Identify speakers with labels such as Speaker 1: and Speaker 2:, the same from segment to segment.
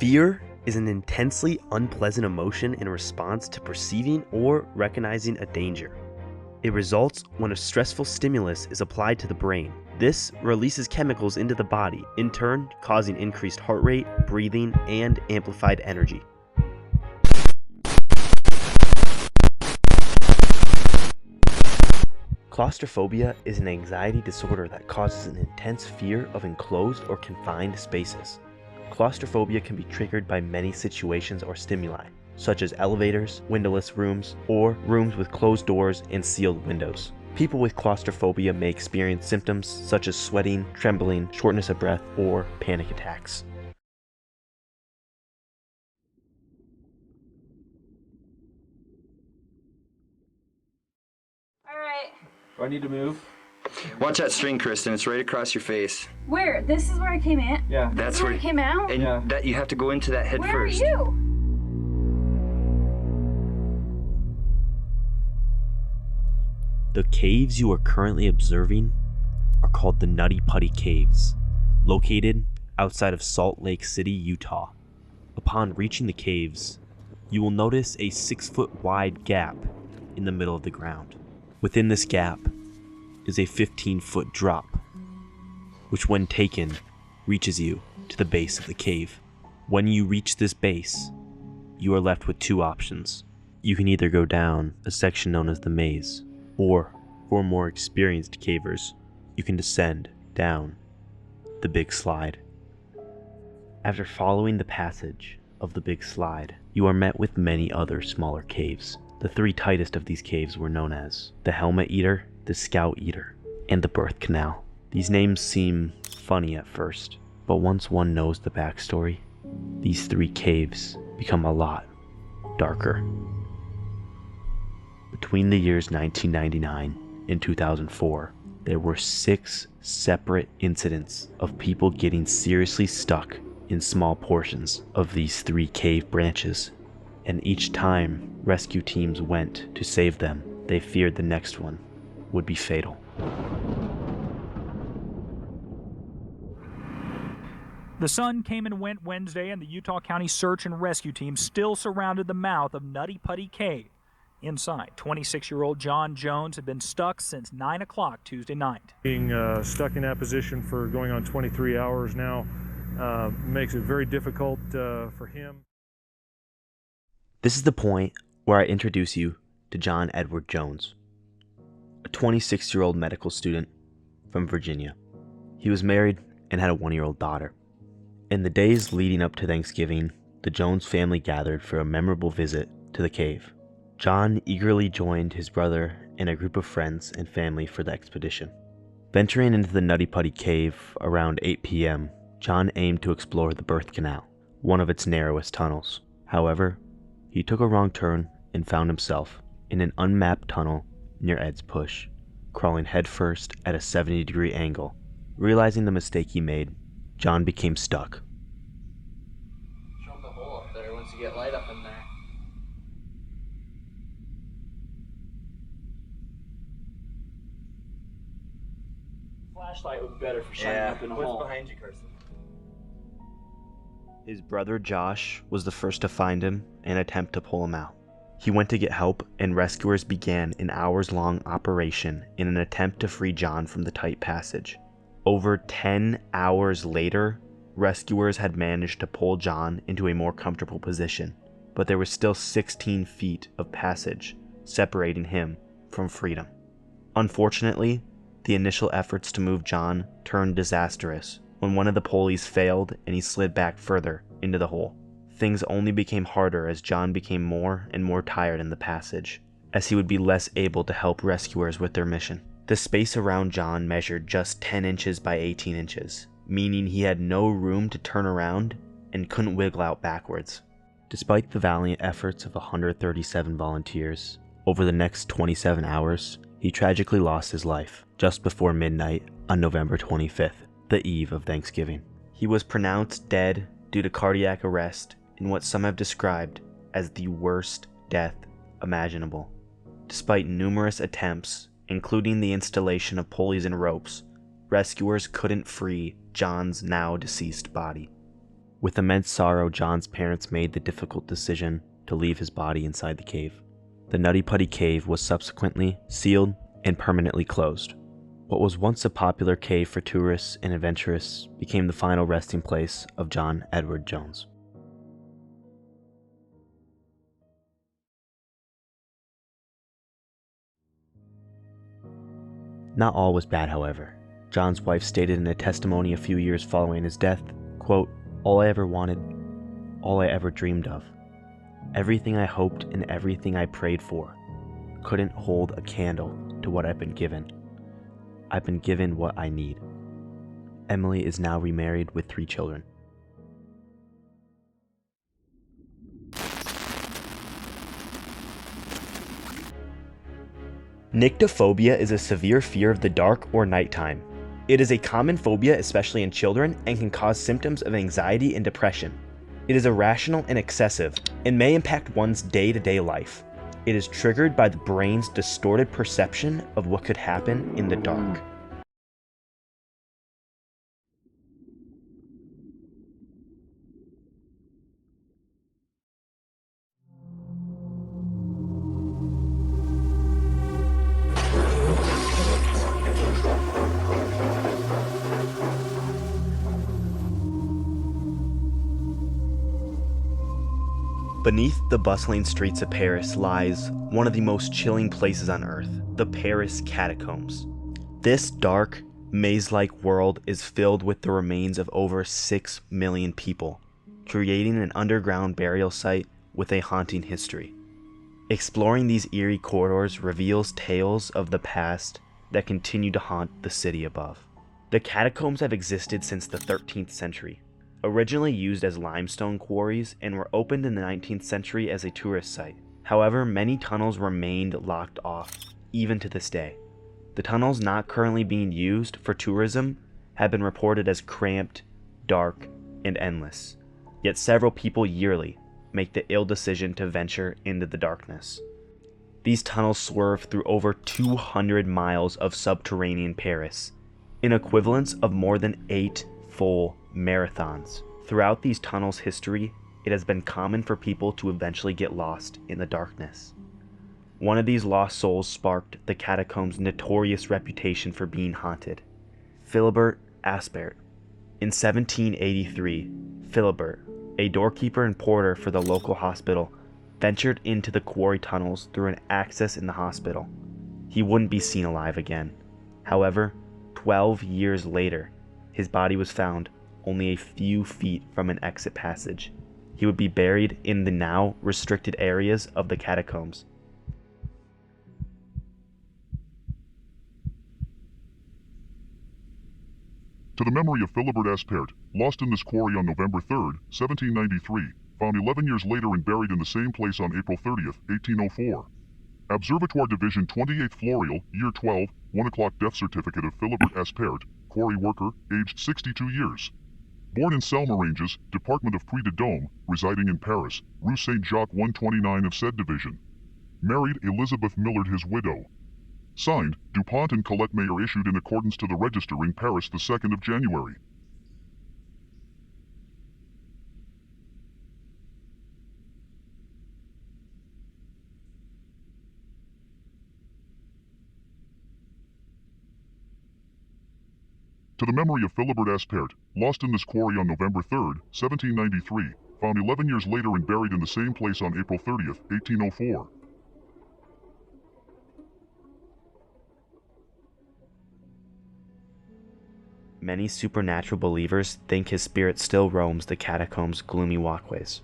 Speaker 1: Fear is an intensely unpleasant emotion in response to perceiving or recognizing a danger. It results when a stressful stimulus is applied to the brain. This releases chemicals into the body, in turn causing increased heart rate, breathing, and amplified energy. Claustrophobia is an anxiety disorder that causes an intense fear of enclosed or confined spaces. Claustrophobia can be triggered by many situations or stimuli, such as elevators, windowless rooms, or rooms with closed doors and sealed windows. People with claustrophobia may experience symptoms such as sweating, trembling, shortness of breath, or panic attacks.
Speaker 2: Do I need to move?
Speaker 3: Watch that string, Kristen. It's right across your face.
Speaker 4: Where? This is where I came in?
Speaker 2: Yeah.
Speaker 3: That's
Speaker 4: where I came out?
Speaker 3: And that you have to go into that head
Speaker 4: Where
Speaker 3: first.
Speaker 4: Where are you?
Speaker 1: The caves you are currently observing are called the Nutty Putty Caves, located outside of Salt Lake City, Utah. Upon reaching the caves, you will notice a 6-foot wide gap in the middle of the ground. Within this gap is a 15-foot drop, which when taken, reaches you to the base of the cave. When you reach this base, you are left with two options. You can either go down a section known as the maze, or for more experienced cavers, you can descend down the big slide. After following the passage of the big slide, you are met with many other smaller caves. The three tightest of these caves were known as the Helmet Eater, the Scout Eater, and the Birth Canal. These names seem funny at first, but once one knows the backstory, these three caves become a lot darker. Between the years 1999 and 2004, there were 6 separate incidents of people getting seriously stuck in small portions of these 3 cave branches, and each time rescue teams went to save them, they feared the next one would be fatal.
Speaker 5: The sun came and went Wednesday, and the Utah County Search and Rescue Team still surrounded the mouth of Nutty Putty Cave. Inside, 26-year-old John Jones had been stuck since 9 o'clock Tuesday night.
Speaker 6: Being stuck in that position for going on 23 hours now makes it very difficult for him.
Speaker 1: This is the point where I introduce you to John Edward Jones, a 26-year-old medical student from Virginia. He was married and had a 1-year-old daughter. In the days leading up to Thanksgiving, the Jones family gathered for a memorable visit to the cave. John eagerly joined his brother and a group of friends and family for the expedition. Venturing into the Nutty Putty Cave around 8 p.m., John aimed to explore the Birth Canal, one of its narrowest tunnels. However, he took a wrong turn and found himself in an unmapped tunnel near Ed's Push, crawling headfirst at a 70-degree angle. Realizing the mistake he made, John became stuck.
Speaker 2: Show him the hole up there once you get light up in there. Flashlight would be better for shining up in a hole.
Speaker 3: What's behind you, Carson?
Speaker 1: His brother Josh was the first to find him and attempt to pull him out. He went to get help, and rescuers began an hours-long operation in an attempt to free John from the tight passage. Over 10 hours later, rescuers had managed to pull John into a more comfortable position, but there was still 16 feet of passage separating him from freedom. Unfortunately, the initial efforts to move John turned disastrous when one of the pulleys failed and he slid back further into the hole. Things only became harder as John became more and more tired in the passage, as he would be less able to help rescuers with their mission. The space around John measured just 10 inches by 18 inches, meaning he had no room to turn around and couldn't wiggle out backwards. Despite the valiant efforts of 137 volunteers, over the next 27 hours, he tragically lost his life just before midnight on November 25th, the eve of Thanksgiving. He was pronounced dead due to cardiac arrest in what some have described as the worst death imaginable. Despite numerous attempts, including the installation of pulleys and ropes, rescuers couldn't free John's now deceased body. With immense sorrow, John's parents made the difficult decision to leave his body inside the cave. The Nutty Putty Cave was subsequently sealed and permanently closed. What was once a popular cave for tourists and adventurers became the final resting place of John Edward Jones. Not all was bad, however. John's wife stated in a testimony a few years following his death, quote, "All I ever wanted, all I ever dreamed of, everything I hoped and everything I prayed for, couldn't hold a candle to what I've been given. I've been given what I need." Emily is now remarried with 3 children. Nyctophobia is a severe fear of the dark or nighttime. It is a common phobia, especially in children, and can cause symptoms of anxiety and depression. It is irrational and excessive, and may impact one's day-to-day life. It is triggered by the brain's distorted perception of what could happen in the dark. Beneath the bustling streets of Paris lies one of the most chilling places on Earth, the Paris Catacombs. This dark, maze-like world is filled with the remains of over 6 million people, creating an underground burial site with a haunting history. Exploring these eerie corridors reveals tales of the past that continue to haunt the city above. The catacombs have existed since the 13th century. Originally used as limestone quarries and were opened in the 19th century as a tourist site. However, many tunnels remained locked off, even to this day. The tunnels not currently being used for tourism have been reported as cramped, dark, and endless. Yet several people yearly make the ill decision to venture into the darkness. These tunnels swerve through over 200 miles of subterranean Paris, an equivalence of more than 8 full marathons. Throughout these tunnels' history, it has been common for people to eventually get lost in the darkness. One of these lost souls sparked the catacombs' notorious reputation for being haunted, Philibert Aspert. In 1783, Philibert, a doorkeeper and porter for the local hospital, ventured into the quarry tunnels through an access in the hospital. He wouldn't be seen alive again. However, 12 years later, his body was found only a few feet from an exit passage. He would be buried in the now restricted areas of the catacombs.
Speaker 7: To the memory of Philibert Aspert, lost in this quarry on November 3, 1793, found 11 years later and buried in the same place on April 30, 1804. Observatoire Division 28th Floreal, Year 12, 1 o'clock death certificate of Philibert Aspert, quarry worker, aged 62 years. Born in Selmaranges, Department of Puy-de-Dôme, residing in Paris, Rue Saint-Jacques 129 of said division. Married Elizabeth Millard, his widow. Signed, DuPont and Colette Mayer, issued in accordance to the register in Paris the 2nd of January. To the memory of Philibert Aspert, lost in this quarry on November 3, 1793, found 11 years later and buried in the same place on April 30, 1804.
Speaker 1: Many supernatural believers think his spirit still roams the catacombs' gloomy walkways.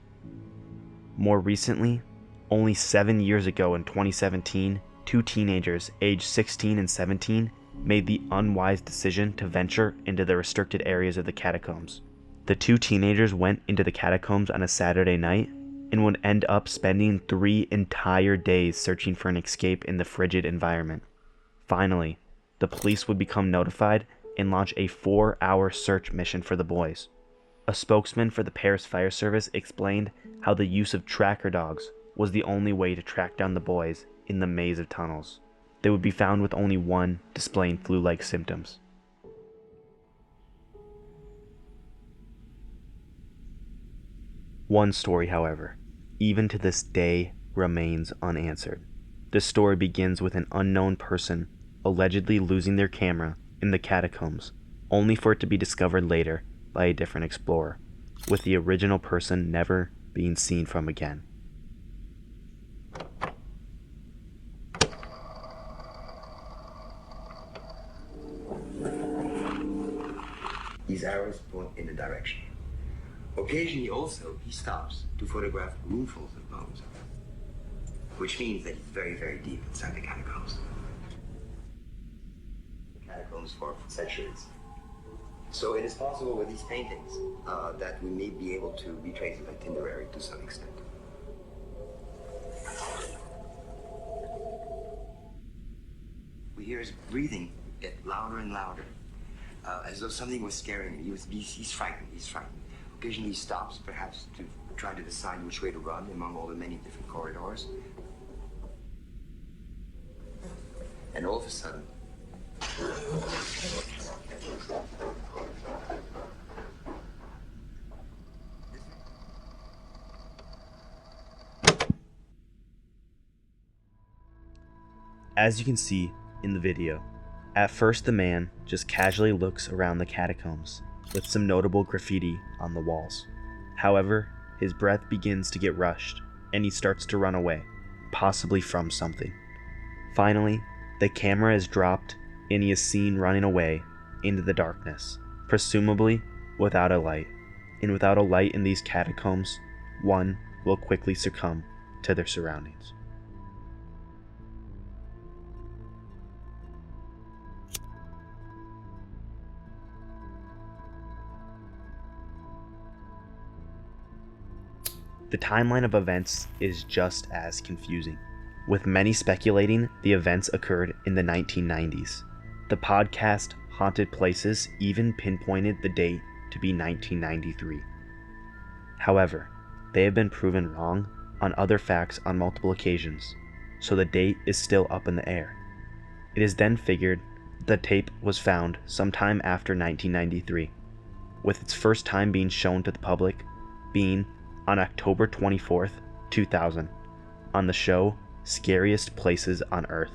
Speaker 1: More recently, only 7 years ago in 2017, 2 teenagers aged 16 and 17 made the unwise decision to venture into the restricted areas of the catacombs. The 2 teenagers went into the catacombs on a Saturday night and would end up spending 3 entire days searching for an escape in the frigid environment. Finally, the police would become notified and launch a 4-hour search mission for the boys. A spokesman for the Paris Fire Service explained how the use of tracker dogs was the only way to track down the boys in the maze of tunnels. They would be found with only one displaying flu-like symptoms. One story, however, even to this day remains unanswered. This story begins with an unknown person allegedly losing their camera in the catacombs, only for it to be discovered later by a different explorer, with the original person never being seen from again.
Speaker 8: These arrows point in a direction. Occasionally also, he stops to photograph roomfuls of bones, which means that he's very, very deep inside the catacombs. The catacombs for centuries. So it is possible with these paintings that we may be able to retrace his itinerary to some extent. We hear his breathing get louder and louder, as though something was scaring him. He's frightened, Occasionally he stops, perhaps to try to decide which way to run among all the many different corridors. And all of a sudden,
Speaker 1: as you can see in the video, at first the man just casually looks around the catacombs, with some notable graffiti on the walls. However, his breath begins to get rushed, and he starts to run away, possibly from something. Finally, the camera is dropped, and he is seen running away into the darkness, presumably without a light. And without a light in these catacombs, one will quickly succumb to their surroundings. The timeline of events is just as confusing, with many speculating the events occurred in the 1990s. The podcast Haunted Places even pinpointed the date to be 1993. However, they have been proven wrong on other facts on multiple occasions, so the date is still up in the air. It is then figured the tape was found sometime after 1993, with its first time being shown to the public being on October 24th, 2000, on the show Scariest Places on Earth.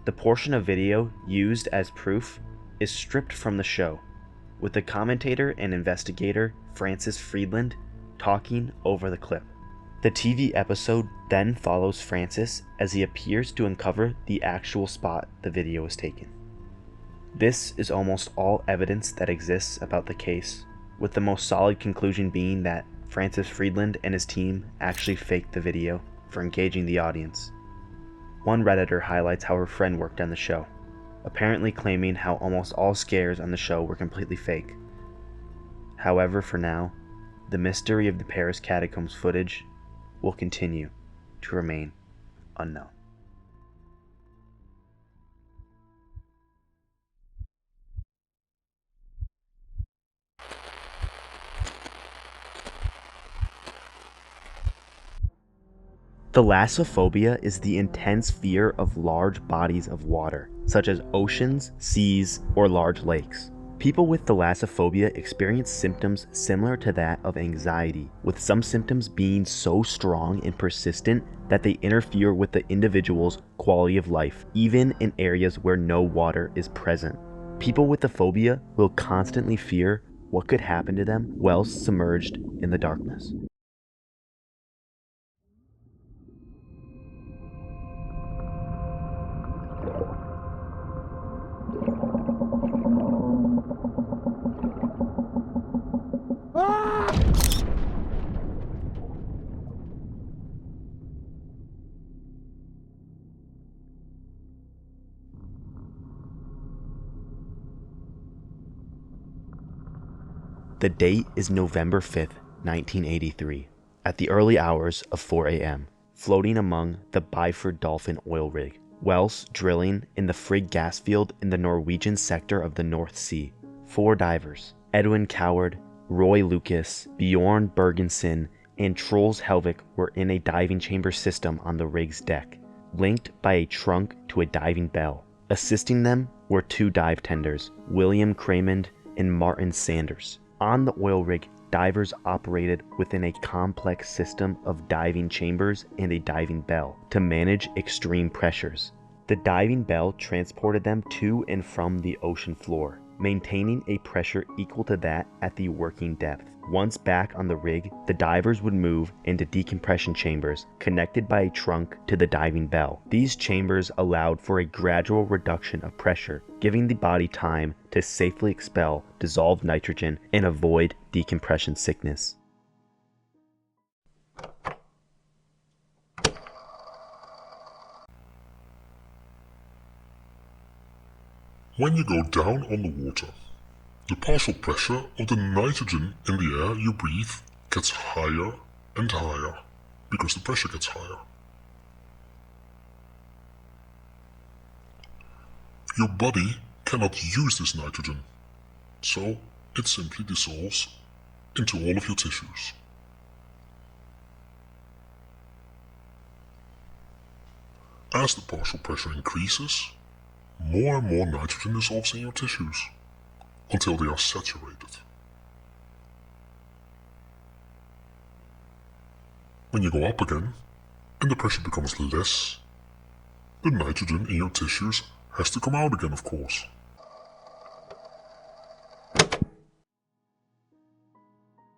Speaker 1: The portion of video used as proof is stripped from the show, with the commentator and investigator Francis Friedland talking over the clip. The TV episode then follows Francis as he appears to uncover the actual spot the video was taken. This is almost all evidence that exists about the case, with the most solid conclusion being that Francis Friedland and his team actually faked the video for engaging the audience. One Redditor highlights how her friend worked on the show, apparently claiming how almost all scares on the show were completely fake. However, for now, the mystery of the Paris catacombs footage will continue to remain unknown. Thalassophobia is the intense fear of large bodies of water, such as oceans, seas, or large lakes. People with thalassophobia experience symptoms similar to that of anxiety, with some symptoms being so strong and persistent that they interfere with the individual's quality of life, even in areas where no water is present. People with the phobia will constantly fear what could happen to them while submerged in the darkness. The date is November 5th, 1983, at the early hours of 4 a.m., floating among the Byford Dolphin Oil Rig, whilst drilling in the Frigg gas field in the Norwegian sector of the North Sea. 4 divers, Edwin Coward, Roy Lucas, Bjorn Bergensen, and Troels Helvik, were in a diving chamber system on the rig's deck, linked by a trunk to a diving bell. Assisting them were 2 dive tenders, William Cramond and Martin Sanders. On the oil rig, divers operated within a complex system of diving chambers and a diving bell to manage extreme pressures. The diving bell transported them to and from the ocean floor, maintaining a pressure equal to that at the working depth. Once back on the rig, the divers would move into decompression chambers connected by a trunk to the diving bell. These chambers allowed for a gradual reduction of pressure, giving the body time to safely expel dissolved nitrogen and avoid decompression sickness.
Speaker 7: When you go down on the water, the partial pressure of the nitrogen in the air you breathe gets higher and higher because the pressure gets higher. Your body cannot use this nitrogen, so it simply dissolves into all of your tissues. As the partial pressure increases, more and more nitrogen dissolves in your tissues until they are saturated. When you go up again and the pressure becomes less, the nitrogen in your tissues has to come out again, of course.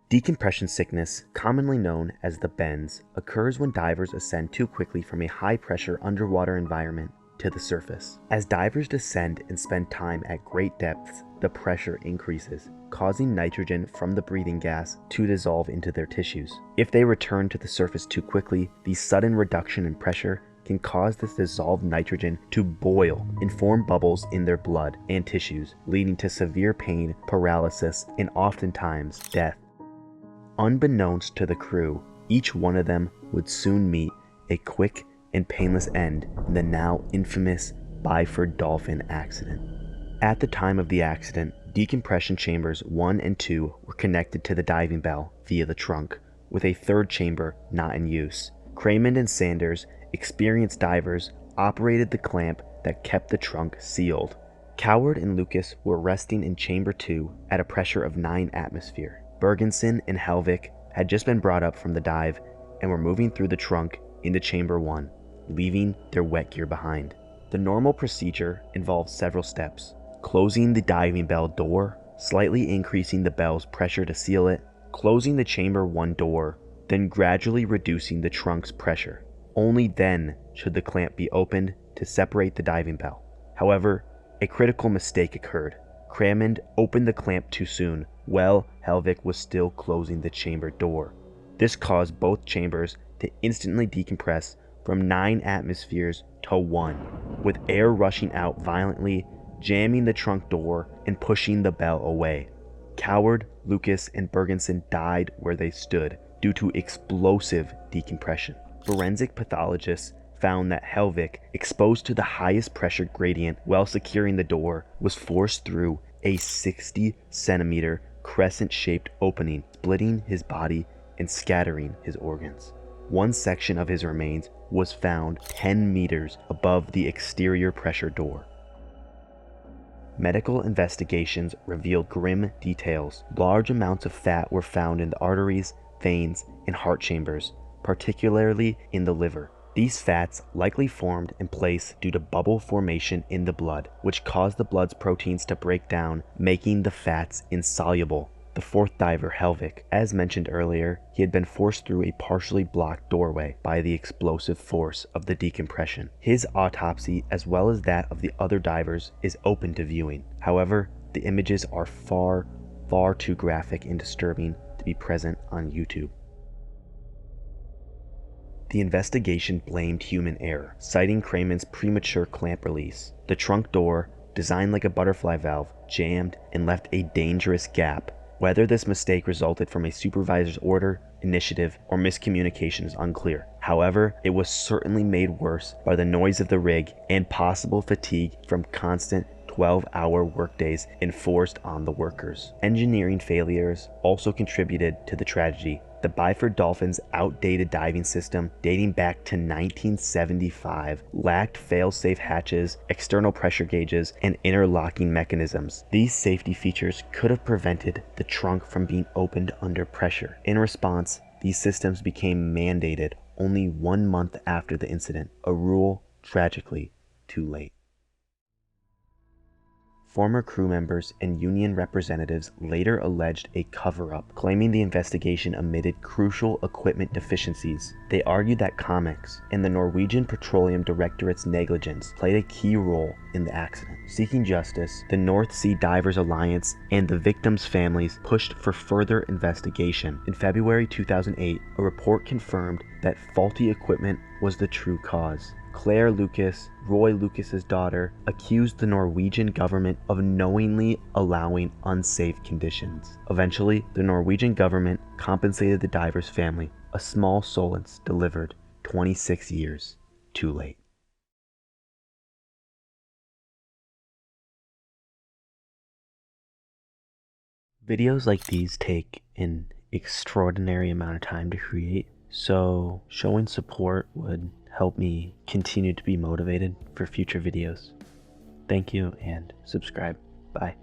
Speaker 1: Decompression sickness, commonly known as the bends, occurs when divers ascend too quickly from a high-pressure underwater environment to the surface. As divers descend and spend time at great depths, the pressure increases, causing nitrogen from the breathing gas to dissolve into their tissues. If they return to the surface too quickly, the sudden reduction in pressure can cause this dissolved nitrogen to boil and form bubbles in their blood and tissues, leading to severe pain, paralysis, and oftentimes death. Unbeknownst to the crew, each one of them would soon meet a quick and painless end in the now infamous Byford Dolphin accident. At the time of the accident, decompression chambers 1 and 2 were connected to the diving bell via the trunk, with a third chamber not in use. Craymond and Sanders, experienced divers, operated the clamp that kept the trunk sealed. Coward and Lucas were resting in chamber 2 at a pressure of 9 atmosphere. Bergensen and Helvik had just been brought up from the dive and were moving through the trunk into chamber 1, leaving their wet gear behind. The normal procedure involves several steps: closing the diving bell door, slightly increasing the bell's pressure to seal it, closing the chamber 1 door, then gradually reducing the trunk's pressure. Only then should the clamp be opened to separate the diving bell. However, a critical mistake occurred. Crammond opened the clamp too soon, while Helvik was still closing the chamber door. This caused both chambers to instantly decompress from 9 atmospheres to 1, with air rushing out violently, jamming the trunk door and pushing the bell away. Coward, Lucas, and Bergensen died where they stood due to explosive decompression. Forensic pathologists found that Helvik, exposed to the highest pressure gradient while securing the door, was forced through a 60-centimeter crescent-shaped opening, splitting his body and scattering his organs. One section of his remains was found 10 meters above the exterior pressure door. Medical investigations revealed grim details. Large amounts of fat were found in the arteries, veins, and heart chambers, particularly in the liver. These fats likely formed in place due to bubble formation in the blood, which caused the blood's proteins to break down, making the fats insoluble. The fourth diver, Helvik, as mentioned earlier, he had been forced through a partially blocked doorway by the explosive force of the decompression. His autopsy, as well as that of the other divers, is open to viewing. However, the images are far too graphic and disturbing to be present on YouTube. The investigation blamed human error, citing Craymond's premature clamp release. The trunk door, designed like a butterfly valve, jammed and left a dangerous gap. Whether this mistake resulted from a supervisor's order, initiative, or miscommunication is unclear. However, it was certainly made worse by the noise of the rig and possible fatigue from constant 12-hour workdays enforced on the workers. Engineering failures also contributed to the tragedy. The Byford Dolphin's outdated diving system, dating back to 1975, lacked fail-safe hatches, external pressure gauges, and interlocking mechanisms. These safety features could have prevented the trunk from being opened under pressure. In response, these systems became mandated only 1 month after the incident, a rule tragically too late. Former crew members and union representatives later alleged a cover-up, claiming the investigation omitted crucial equipment deficiencies. They argued that Comex and the Norwegian Petroleum Directorate's negligence played a key role in the accident. Seeking justice, the North Sea Divers Alliance and the victims' families pushed for further investigation. In February 2008, a report confirmed that faulty equipment was the true cause. Claire Lucas, Roy Lucas's daughter, accused the Norwegian government of knowingly allowing unsafe conditions. Eventually, the Norwegian government compensated the diver's family, a small solace delivered 26 years too late. Videos like these take an extraordinary amount of time to create, so showing support would help me continue to be motivated for future videos. Thank you and subscribe. Bye.